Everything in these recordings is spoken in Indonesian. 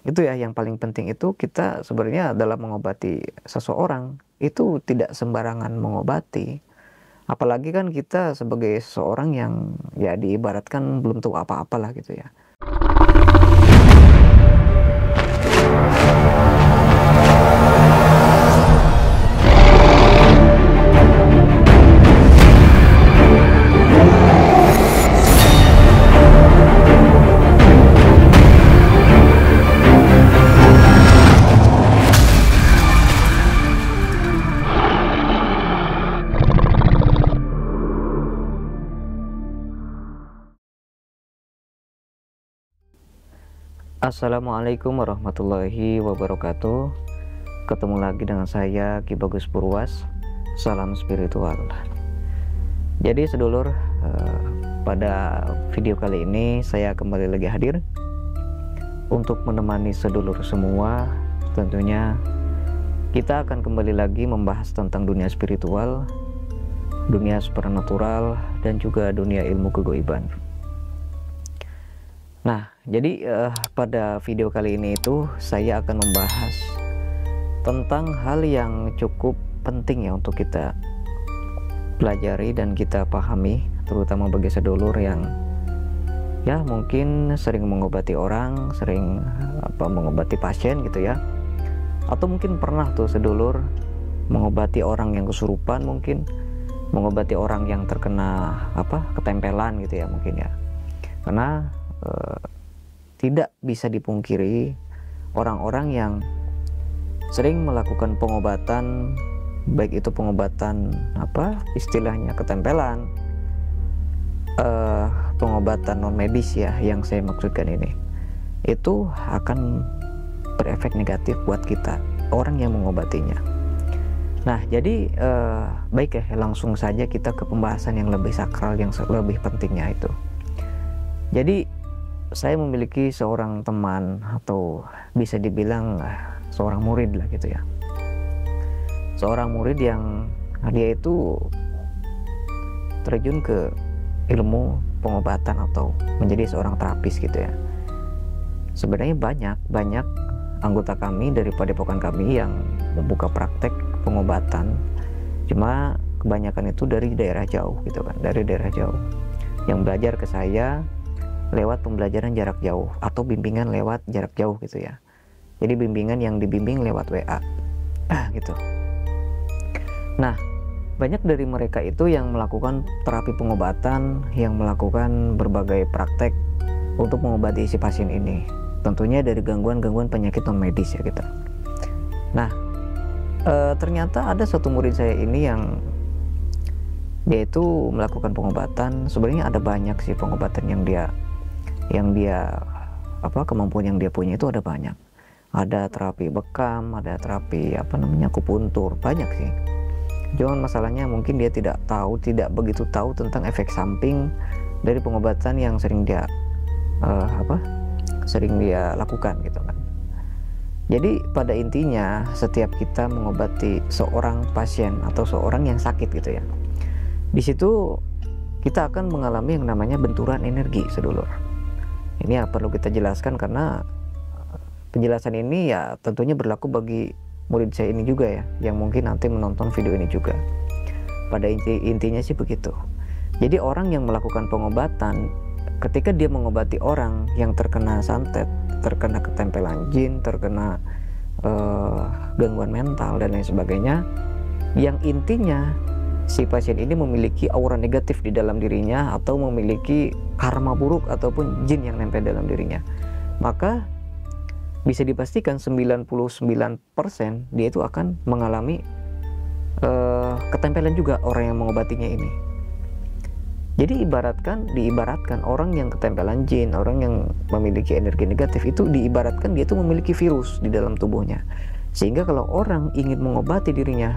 Itu ya yang paling penting, itu kita sebenarnya dalam mengobati seseorang itu tidak sembarangan mengobati. Apalagi kan kita sebagai seseorang yang ya diibaratkan belum tahu apa-apalah gitu ya. Assalamualaikum warahmatullahi wabarakatuh. Ketemu lagi dengan saya Ki Bagus Purwas. Salam spiritual. Jadi sedulur, pada video kali ini saya kembali lagi hadir untuk menemani sedulur semua. Tentunya kita akan kembali lagi membahas tentang dunia spiritual, dunia supernatural, dan juga dunia ilmu kegoiban. Nah, jadi pada video kali ini itu saya akan membahas tentang hal yang cukup penting ya untuk kita pelajari dan kita pahami, terutama bagi sedulur yang ya mungkin sering mengobati orang, sering mengobati pasien gitu ya, atau mungkin pernah tuh sedulur mengobati orang yang kesurupan, mungkin mengobati orang yang terkena ketempelan gitu ya mungkin ya. Karena tidak bisa dipungkiri orang-orang yang sering melakukan pengobatan, baik itu pengobatan istilahnya ketempelan, pengobatan non medis ya yang saya maksudkan ini, itu akan berefek negatif buat kita, orang yang mengobatinya. Nah jadi baik ya, langsung saja kita ke pembahasan yang lebih sakral, yang lebih pentingnya itu. Jadi saya memiliki seorang teman, atau bisa dibilang seorang murid lah gitu ya. Seorang murid yang dia itu terjun ke ilmu pengobatan atau menjadi seorang terapis gitu ya. Sebenarnya banyak anggota kami dari padepokan kami yang membuka praktek pengobatan. Cuma kebanyakan itu dari daerah jauh gitu kan, dari daerah jauh yang belajar ke saya lewat pembelajaran jarak jauh atau bimbingan lewat jarak jauh gitu ya. Jadi bimbingan yang dibimbing lewat WA gitu. Nah, banyak dari mereka itu yang melakukan terapi pengobatan, yang melakukan berbagai praktek untuk mengobati si pasien ini. Tentunya dari gangguan-gangguan penyakit non medis ya gitu. Nah, ternyata ada satu murid saya ini yang dia itu melakukan pengobatan. Sebenarnya ada banyak sih pengobatan yang dia kemampuan yang dia punya itu ada banyak. Ada terapi bekam, ada terapi akupuntur, banyak sih. Cuman masalahnya mungkin dia tidak begitu tahu tentang efek samping dari pengobatan yang sering dia lakukan gitu kan. Jadi pada intinya setiap kita mengobati seorang pasien atau seorang yang sakit gitu ya, di situ kita akan mengalami yang namanya benturan energi sedulur. Ini perlu kita jelaskan karena penjelasan ini ya tentunya berlaku bagi murid saya ini juga ya, yang mungkin nanti menonton video ini juga. Pada intinya sih begitu. Jadi orang yang melakukan pengobatan, ketika dia mengobati orang yang terkena santet, terkena ketempelan jin, terkena gangguan mental dan lain sebagainya, yang intinya si pasien ini memiliki aura negatif di dalam dirinya atau memiliki karma buruk ataupun jin yang nempel dalam dirinya, maka bisa dipastikan 99% dia itu akan mengalami ketempelan juga orang yang mengobatinya ini. Jadi diibaratkan orang yang ketempelan jin, orang yang memiliki energi negatif itu diibaratkan dia itu memiliki virus di dalam tubuhnya, sehingga kalau orang ingin mengobati dirinya,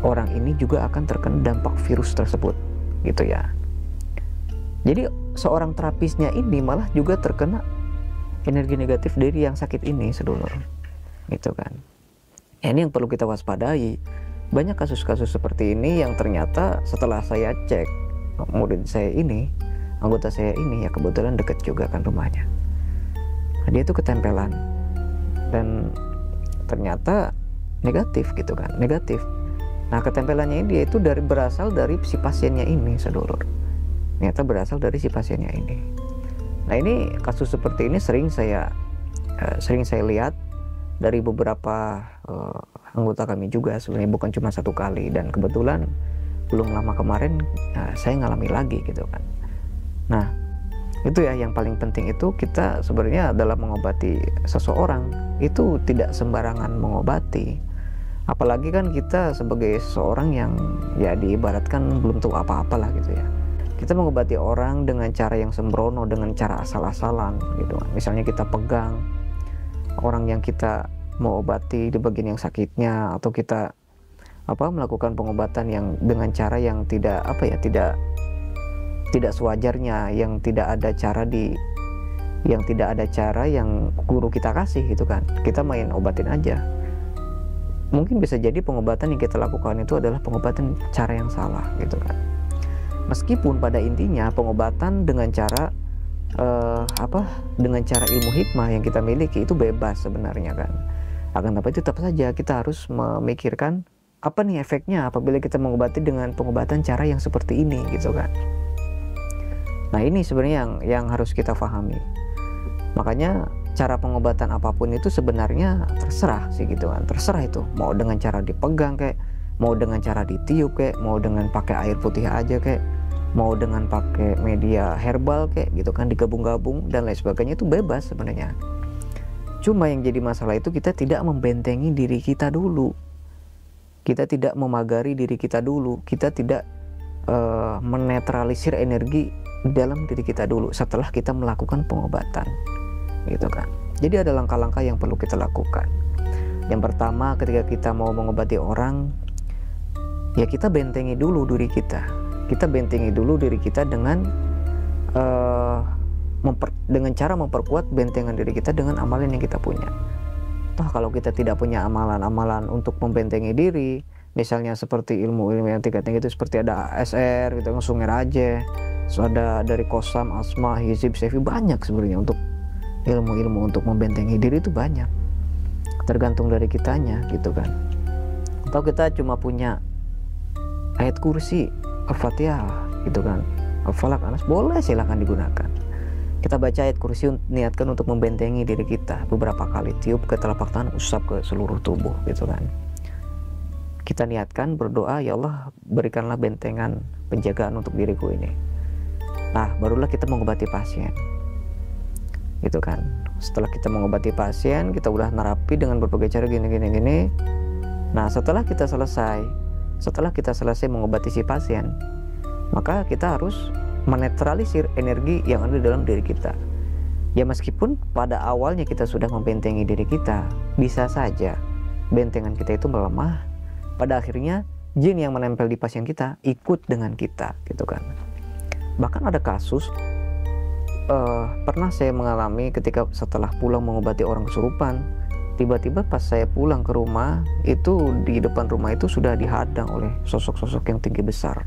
orang ini juga akan terkena dampak virus tersebut gitu ya. Jadi seorang terapisnya ini malah juga terkena energi negatif dari yang sakit ini sedulur gitu kan. Ini yang perlu kita waspadai. Banyak kasus-kasus seperti ini yang ternyata setelah saya cek, murid saya ini, anggota saya ini ya kebetulan dekat juga kan rumahnya. Dia itu ketempelan dan ternyata negatif gitu kan, negatif. Nah, ketempelannya ini itu berasal dari si pasiennya ini, sedulur. Ternyata berasal dari si pasiennya ini. Nah, ini kasus seperti ini sering saya lihat dari beberapa anggota kami juga, sebenarnya bukan cuma satu kali, dan kebetulan belum lama kemarin saya ngalami lagi gitu kan. Nah, itu ya yang paling penting itu kita sebenarnya dalam mengobati seseorang itu tidak sembarangan mengobati. Apalagi kan kita sebagai seseorang yang ya diibaratkan belum tahu apa-apa lah gitu ya. Kita mengobati orang dengan cara yang sembrono, dengan cara asal-asalan gitu kan. Misalnya kita pegang orang yang kita mau obati di bagian yang sakitnya, atau kita melakukan pengobatan yang dengan cara yang tidak tidak sewajarnya, yang tidak ada cara yang guru kita kasih gitu kan. Kita main obatin aja. Mungkin bisa jadi pengobatan yang kita lakukan itu adalah pengobatan cara yang salah gitu kan. Meskipun pada intinya pengobatan dengan cara dengan cara ilmu hikmah yang kita miliki itu bebas sebenarnya kan. Akan tapi tetap saja kita harus memikirkan apa nih efeknya apabila kita mengobati dengan pengobatan cara yang seperti ini gitu kan. Nah, ini sebenarnya yang harus kita pahami. Makanya cara pengobatan apapun itu sebenarnya terserah sih gitu kan. Terserah itu mau dengan cara dipegang kayak, mau dengan cara ditiup kayak, mau dengan pakai air putih aja kayak, mau dengan pakai media herbal kayak gitu kan, digabung-gabung dan lain sebagainya, itu bebas sebenarnya. Cuma yang jadi masalah itu kita tidak membentengi diri kita dulu. Kita tidak memagari diri kita dulu. Kita tidak menetralisir energi dalam diri kita dulu setelah kita melakukan pengobatan gitu kan. Jadi ada langkah-langkah yang perlu kita lakukan. Yang pertama, ketika kita mau mengobati orang, ya kita bentengi dulu diri kita. Kita bentengi dulu diri kita dengan cara memperkuat bentengan diri kita dengan amalan yang kita punya. Toh kalau kita tidak punya amalan-amalan untuk membentengi diri, misalnya seperti ilmu-ilmu yang tingkat tinggi itu seperti ada ASR gitu, Sungir Raje, ada dari Kosam, Asma, Hizib, Sefi, banyak sebenarnya untuk ilmu-ilmu untuk membentengi diri itu banyak. Tergantung dari kitanya gitu kan. Atau kita cuma punya ayat kursi, Al-Fatihah gitu kan, Al-Falaq, Anas, boleh silahkan digunakan. Kita baca ayat kursi, niatkan untuk membentengi diri kita beberapa kali, tiup ke telapak tangan, usap ke seluruh tubuh gitu kan. Kita niatkan berdoa, ya Allah berikanlah bentengan penjagaan untuk diriku ini. Nah, barulah kita mengobati pasien gitu kan. Setelah kita mengobati pasien, kita udah nerapi dengan berbagai cara gini. Nah, setelah kita selesai mengobati si pasien, maka kita harus menetralisir energi yang ada dalam diri kita. Ya meskipun pada awalnya kita sudah membentengi diri kita, bisa saja bentengan kita itu melemah. Pada akhirnya jin yang menempel di pasien kita ikut dengan kita gitu kan. Bahkan ada kasus pernah saya mengalami ketika setelah pulang mengobati orang kesurupan, tiba-tiba pas saya pulang ke rumah, itu di depan rumah itu sudah dihadang oleh sosok-sosok yang tinggi besar.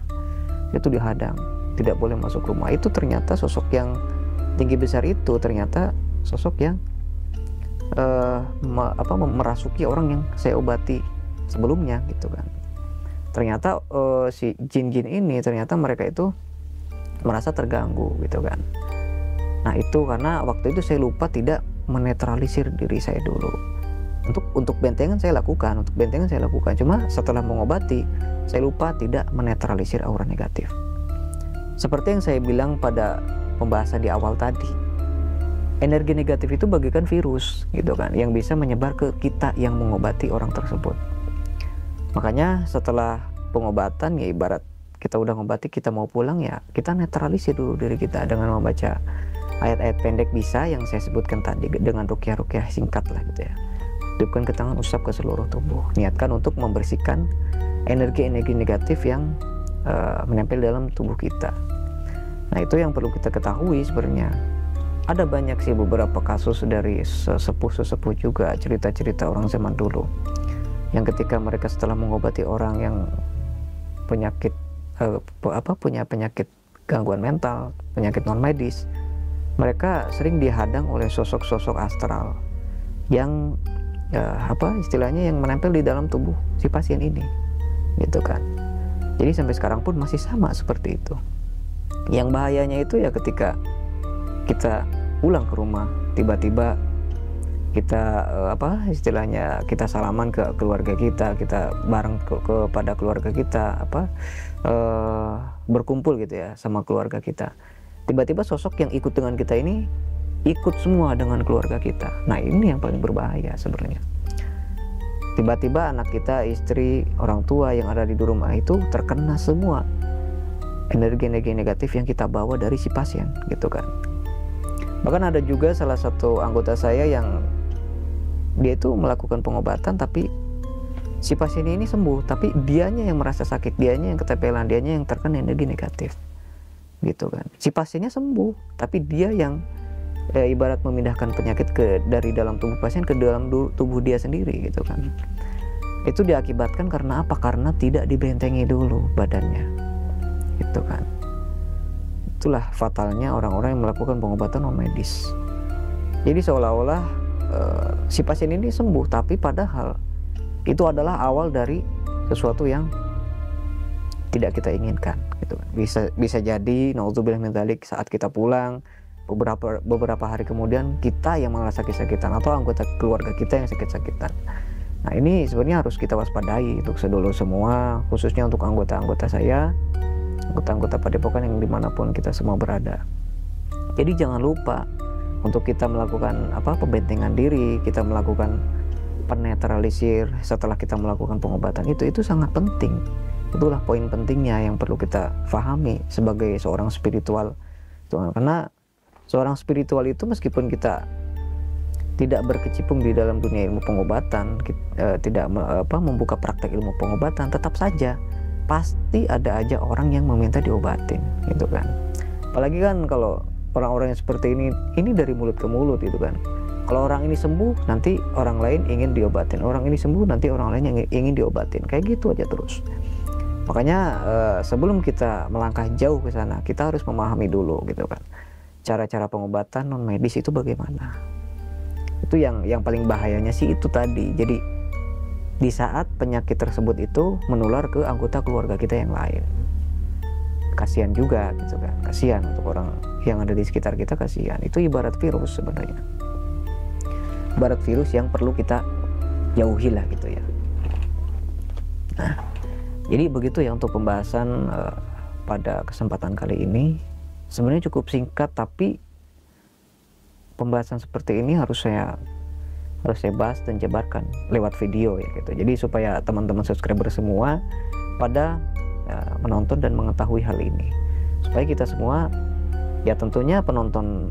Itu dihadang, tidak boleh masuk rumah. Itu ternyata sosok yang tinggi besar itu ternyata sosok yang merasuki orang yang saya obati sebelumnya gitu kan. Ternyata si jin-jin ini ternyata mereka itu merasa terganggu gitu kan. Nah, itu karena waktu itu saya lupa tidak menetralisir diri saya dulu. Untuk bentengan saya lakukan, cuma setelah mengobati saya lupa tidak menetralisir aura negatif. Seperti yang saya bilang pada pembahasan di awal tadi, energi negatif itu bagaikan virus gitu kan, yang bisa menyebar ke kita yang mengobati orang tersebut. Makanya setelah pengobatan, ya ibarat kita udah ngobati, kita mau pulang, ya kita netralisir dulu diri kita dengan membaca ayat-ayat pendek bisa yang saya sebutkan tadi, dengan ruqyah-ruqyah singkat lah gitu ya. Tiupkan ke tangan, usap ke seluruh tubuh. Niatkan untuk membersihkan energi-energi negatif yang menempel dalam tubuh kita. Nah, itu yang perlu kita ketahui sebenarnya. Ada banyak sih beberapa kasus dari sesepuh-sesepuh juga, cerita-cerita orang zaman dulu, yang ketika mereka setelah mengobati orang yang penyakit punya penyakit gangguan mental, penyakit non medis, mereka sering dihadang oleh sosok-sosok astral yang apa istilahnya yang menempel di dalam tubuh si pasien ini, gitu kan. Jadi sampai sekarang pun masih sama seperti itu. Yang bahayanya itu ya ketika kita pulang ke rumah, tiba-tiba kita apa istilahnya kita salaman ke keluarga kita bareng kepada keluarga kita, apa berkumpul gitu ya sama keluarga kita. Tiba-tiba sosok yang ikut dengan kita ini ikut semua dengan keluarga kita. Nah, ini yang paling berbahaya sebenarnya. Tiba-tiba anak kita, istri, orang tua yang ada di rumah itu terkena semua energi-energi negatif yang kita bawa dari si pasien, gitu kan. Bahkan ada juga salah satu anggota saya yang dia itu melakukan pengobatan tapi si pasien ini sembuh, tapi dianya yang merasa sakit, dianya yang ketempelan, dianya yang terkena energi negatif, gitu kan. Si pasiennya sembuh tapi dia yang ibarat memindahkan penyakit dari dalam tubuh pasien ke dalam tubuh dia sendiri, gitu kan. Itu diakibatkan karena apa? Karena tidak dibentengi dulu badannya, gitu kan. Itulah fatalnya orang-orang yang melakukan pengobatan non medis. Jadi seolah-olah si pasien ini sembuh, tapi padahal itu adalah awal dari sesuatu yang tidak kita inginkan, gitu. Bisa jadi naudzubillah min dzalik, saat kita pulang beberapa hari kemudian kita yang malah sakit-sakitan atau anggota keluarga kita yang sakit-sakitan. Nah, ini sebenarnya harus kita waspadai untuk sedulur semua, khususnya untuk anggota-anggota saya, anggota-anggota Padepokan yang dimanapun kita semua berada. Jadi jangan lupa untuk kita melakukan pembentengan diri, kita melakukan penetralisir setelah kita melakukan pengobatan itu sangat penting. Itulah poin pentingnya yang perlu kita pahami sebagai seorang spiritual. Karena seorang spiritual itu meskipun kita tidak berkecimpung di dalam dunia ilmu pengobatan, tidak membuka praktek ilmu pengobatan, tetap saja pasti ada aja orang yang meminta diobatin, gitu kan. Apalagi kan kalau orang-orang yang seperti ini dari mulut ke mulut, gitu kan. Kalau orang ini sembuh, nanti orang lain ingin diobatin, orang ini sembuh, nanti orang lain yang ingin diobatin, kayak gitu aja terus. Makanya sebelum kita melangkah jauh ke sana, kita harus memahami dulu, gitu kan, cara-cara pengobatan non medis itu bagaimana. Itu yang paling bahayanya sih itu tadi. Jadi di saat penyakit tersebut itu menular ke anggota keluarga kita yang lain, kasihan juga, gitu kan. Kasihan untuk orang yang ada di sekitar kita, kasihan. Itu ibarat virus sebenarnya, ibarat virus yang perlu kita jauhi lah, gitu ya. Nah, jadi begitu ya untuk pembahasan pada kesempatan kali ini. Sebenarnya cukup singkat, tapi pembahasan seperti ini harus saya bahas dan jabarkan lewat video ya, gitu. Jadi supaya teman-teman subscriber semua pada menonton dan mengetahui hal ini, supaya kita semua ya tentunya penonton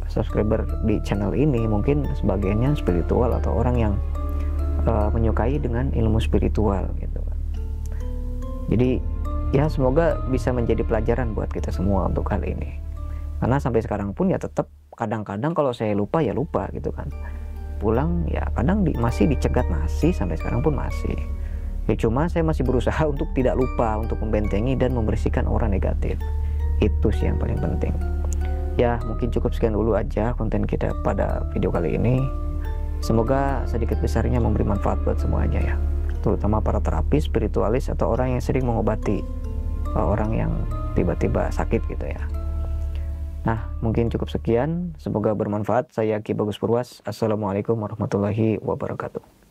subscriber di channel ini mungkin sebagiannya spiritual atau orang yang menyukai dengan ilmu spiritual, gitu kan. Jadi ya semoga bisa menjadi pelajaran buat kita semua untuk hal ini. Karena sampai sekarang pun ya tetap kadang-kadang kalau saya lupa ya lupa, gitu kan. Pulang ya kadang masih dicegat, masih sampai sekarang pun masih. Ya cuma saya masih berusaha untuk tidak lupa, untuk membentengi dan membersihkan aura negatif. Itu sih yang paling penting. Ya mungkin cukup sekian dulu aja konten kita pada video kali ini. Semoga sedikit besarnya memberi manfaat buat semuanya ya, terutama para terapis, spiritualis, atau orang yang sering mengobati orang yang tiba-tiba sakit, gitu ya. Nah, mungkin cukup sekian. Semoga bermanfaat. Saya Ki Bagus Purwas. Assalamualaikum warahmatullahi wabarakatuh.